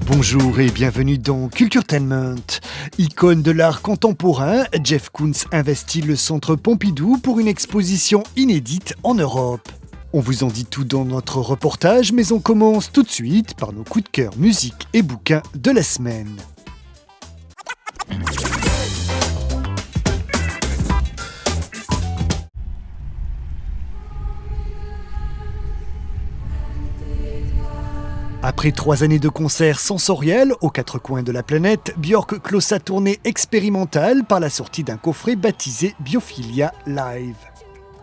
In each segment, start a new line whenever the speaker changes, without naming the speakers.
Bonjour et bienvenue dans Culturetainment. Icône de l'art contemporain, Jeff Koons investit le Centre Pompidou pour une exposition inédite en Europe. On vous en dit tout dans notre reportage, mais on commence tout de suite par nos coups de cœur musique et bouquins de la semaine. Après 3 années de concerts sensoriels aux 4 coins de la planète, Björk clôt sa tournée expérimentale par la sortie d'un coffret baptisé Biophilia Live.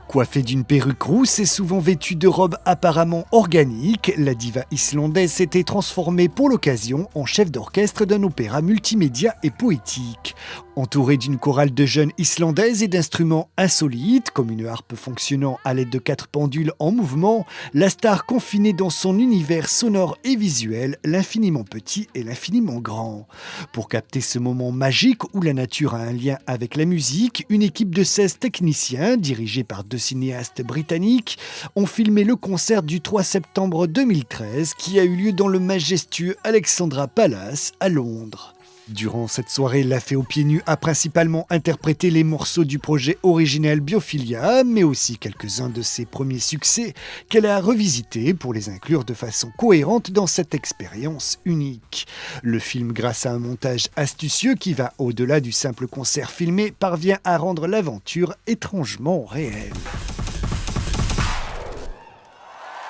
Coiffée d'une perruque rousse et souvent vêtue de robes apparemment organiques, la diva islandaise s'était transformée pour l'occasion en chef d'orchestre d'un opéra multimédia et poétique. Entourée d'une chorale de jeunes islandaises et d'instruments insolites, comme une harpe fonctionnant à l'aide de 4 pendules en mouvement, la star confinée dans son univers sonore et visuel, l'infiniment petit et l'infiniment grand. Pour capter ce moment magique où la nature a un lien avec la musique, une équipe de 16 techniciens, dirigée par 2 cinéastes britanniques, ont filmé le concert du 3 septembre 2013 qui a eu lieu dans le majestueux Alexandra Palace à Londres. Durant cette soirée, la fée aux pieds nus a principalement interprété les morceaux du projet originel Biophilia, mais aussi quelques-uns de ses premiers succès qu'elle a revisités pour les inclure de façon cohérente dans cette expérience unique. Le film, grâce à un montage astucieux qui va au-delà du simple concert filmé, parvient à rendre l'aventure étrangement réelle.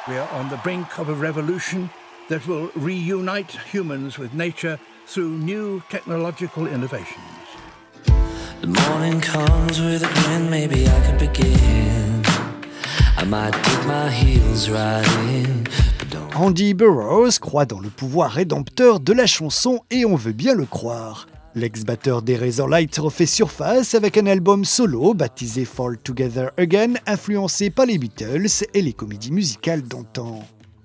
We are on the brink of a revolution that will reunite humans with nature through new technological innovations.
The morning comes with a grin, maybe I could begin. I might dig my heels right in.
Andy Burroughs croit dans le pouvoir rédempteur de la chanson et on veut bien le croire. L'ex-batteur des Razorlight refait surface avec un album solo baptisé Fall Together Again, influencé par les Beatles et les comédies musicales d'antan.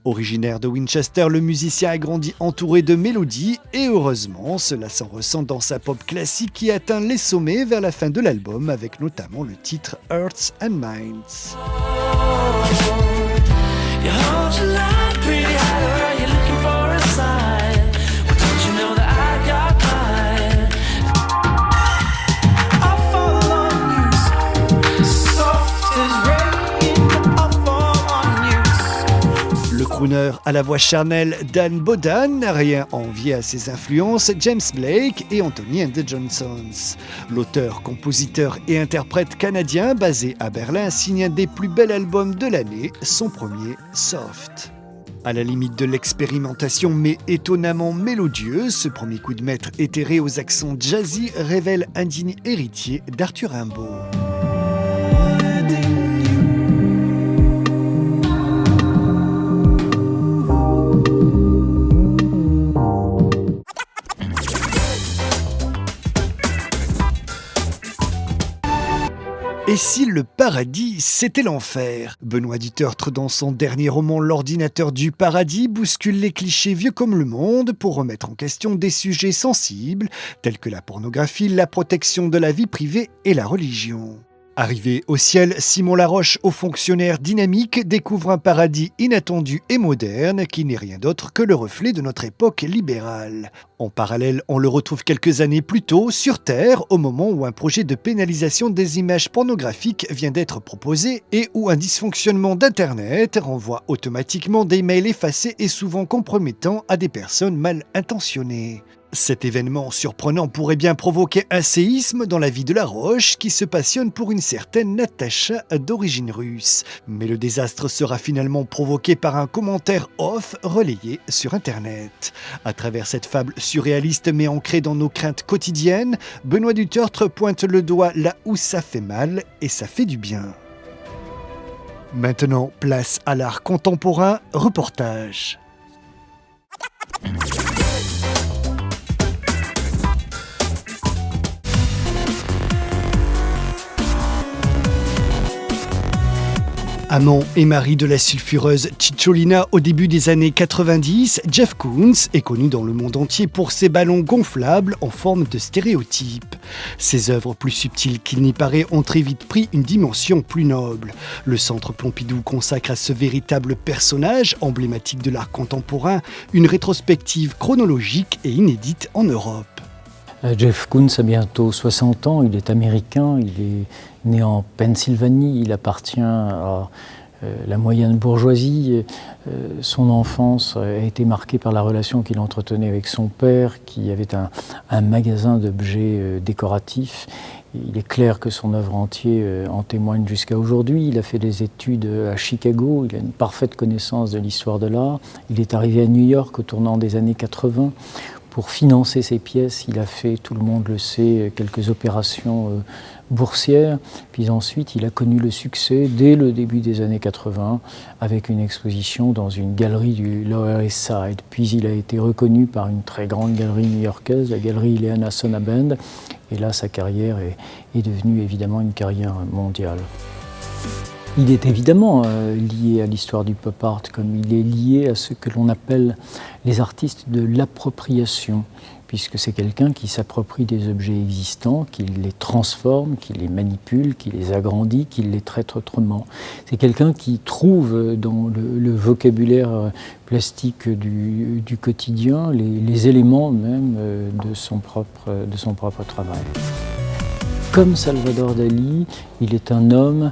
Originaire de Winchester, le musicien a grandi entouré de mélodies et heureusement, cela s'en ressent dans sa pop classique qui atteint les sommets vers la fin de l'album avec notamment le titre Hearts and Minds. Crooner à la voix charnelle Dan Bodan n'a rien à envier à ses influences James Blake et Anthony and the Johnsons. L'auteur, compositeur et interprète canadien basé à Berlin signe un des plus bels albums de l'année, son premier Soft. À la limite de l'expérimentation mais étonnamment mélodieux, ce premier coup de maître éthéré aux accents jazzy révèle un digne héritier d'Arthur Rimbaud. Et si le paradis, c'était l'enfer ? Benoît Dutertre, dans son dernier roman L'ordinateur du paradis, bouscule les clichés vieux comme le monde pour remettre en question des sujets sensibles, tels que la pornographie, la protection de la vie privée et la religion. Arrivé au ciel, Simon Laroche, haut fonctionnaire dynamique, découvre un paradis inattendu et moderne qui n'est rien d'autre que le reflet de notre époque libérale. En parallèle, on le retrouve quelques années plus tôt sur Terre, au moment où un projet de pénalisation des images pornographiques vient d'être proposé et où un dysfonctionnement d'Internet renvoie automatiquement des mails effacés et souvent compromettants à des personnes mal intentionnées. Cet événement surprenant pourrait bien provoquer un séisme dans la vie de Laroche qui se passionne pour une certaine Natacha d'origine russe. Mais le désastre sera finalement provoqué par un commentaire off relayé sur Internet. À travers cette fable surréaliste mais ancrée dans nos craintes quotidiennes, Benoît Dutertre pointe le doigt là où ça fait mal et ça fait du bien. Maintenant, place à l'art contemporain, reportage. Amant et mari de la sulfureuse Cicciolina au début des années 90, Jeff Koons est connu dans le monde entier pour ses ballons gonflables en forme de stéréotype. Ses œuvres plus subtiles qu'il n'y paraît ont très vite pris une dimension plus noble. Le Centre Pompidou consacre à ce véritable personnage emblématique de l'art contemporain une rétrospective chronologique et inédite en Europe.
Jeff Koons a bientôt 60 ans, il est américain, il est né en Pennsylvanie, il appartient à la moyenne bourgeoisie. Son enfance a été marquée par la relation qu'il entretenait avec son père, qui avait un magasin d'objets décoratifs. Il est clair que son œuvre entière en témoigne jusqu'à aujourd'hui. Il a fait des études à Chicago, il a une parfaite connaissance de l'histoire de l'art. Il est arrivé à New York au tournant des années 80. Pour financer ses pièces, il a fait, tout le monde le sait, quelques opérations boursières. Puis ensuite, il a connu le succès dès le début des années 80 avec une exposition dans une galerie du Lower East Side. Puis il a été reconnu par une très grande galerie new-yorkaise, la galerie Ileana Sonnabend. Et là, sa carrière est devenue évidemment une carrière mondiale. Il est évidemment lié à l'histoire du pop art, comme il est lié à ce que l'on appelle les artistes de l'appropriation, puisque c'est quelqu'un qui s'approprie des objets existants, qui les transforme, qui les manipule, qui les agrandit, qui les traite autrement. C'est quelqu'un qui trouve dans le vocabulaire plastique du quotidien les éléments même de son propre travail. Comme Salvador Dali, il est un homme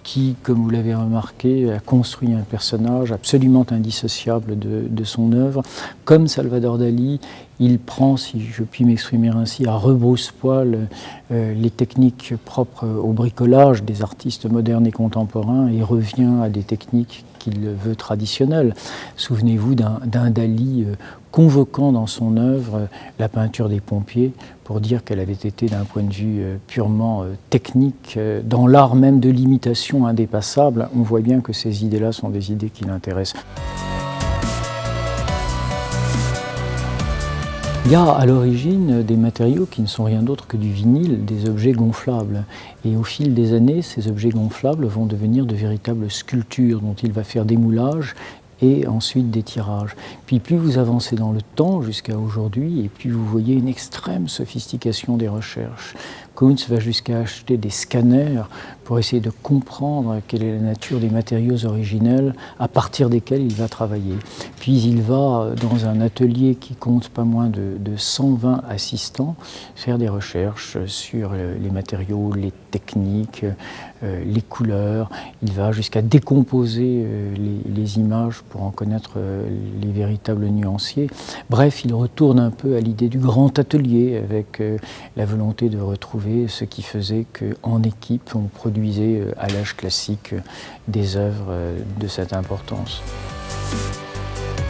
qui, comme vous l'avez remarqué, a construit un personnage absolument indissociable de son œuvre. Comme Salvador Dali, il prend, si je puis m'exprimer ainsi, à rebrousse-poil les techniques propres au bricolage des artistes modernes et contemporains et revient à des techniques qu'il veut traditionnelles. Souvenez-vous d'un Dali convoquant dans son œuvre la peinture des pompiers pour dire qu'elle avait été d'un point de vue purement technique, dans l'art même de l'imitation indépassable. On voit bien que ces idées-là sont des idées qui l'intéressent. Il y a à l'origine des matériaux qui ne sont rien d'autre que du vinyle, des objets gonflables. Et au fil des années, ces objets gonflables vont devenir de véritables sculptures dont il va faire des moulages et ensuite des tirages. Puis plus vous avancez dans le temps jusqu'à aujourd'hui, et plus vous voyez une extrême sophistication des recherches. Koons va jusqu'à acheter des scanners pour essayer de comprendre quelle est la nature des matériaux originels à partir desquels il va travailler. Puis il va dans un atelier qui compte pas moins de 120 assistants faire des recherches sur les matériaux, les techniques, les couleurs. Il va jusqu'à décomposer les images pour en connaître les véritables nuanciers. Bref, il retourne un peu à l'idée du grand atelier avec la volonté de retrouver ce qui faisait qu'en équipe, on produisait à l'âge classique des œuvres de cette importance.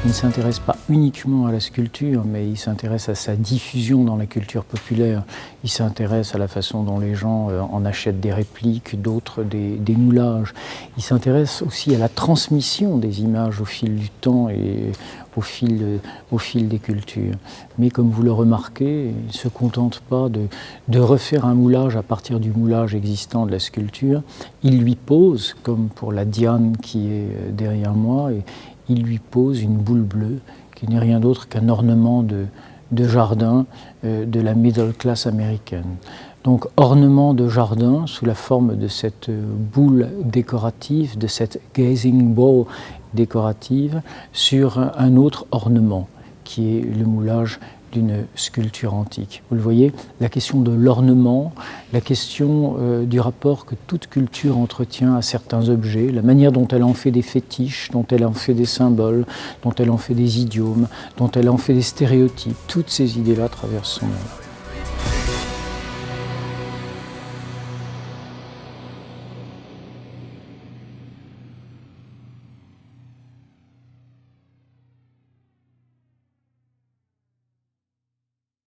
Il ne s'intéresse pas uniquement à la sculpture, mais il s'intéresse à sa diffusion dans la culture populaire. Il s'intéresse à la façon dont les gens en achètent des répliques, d'autres des moulages. Il s'intéresse aussi à la transmission des images au fil du temps et au fil des cultures. Mais comme vous le remarquez, il ne se contente pas de refaire un moulage à partir du moulage existant de la sculpture. Il lui pose, comme pour la Diane qui est derrière moi, et il lui pose une boule bleue qui n'est rien d'autre qu'un ornement de jardin de la middle class américaine. Donc ornement de jardin sous la forme de cette boule décorative, de cette gazing bowl décorative sur un autre ornement qui est le moulage d'une sculpture antique. Vous le voyez, la question de l'ornement, la question du rapport que toute culture entretient à certains objets, la manière dont elle en fait des fétiches, dont elle en fait des symboles, dont elle en fait des idiomes, dont elle en fait des stéréotypes, toutes ces idées-là traversent son œuvre.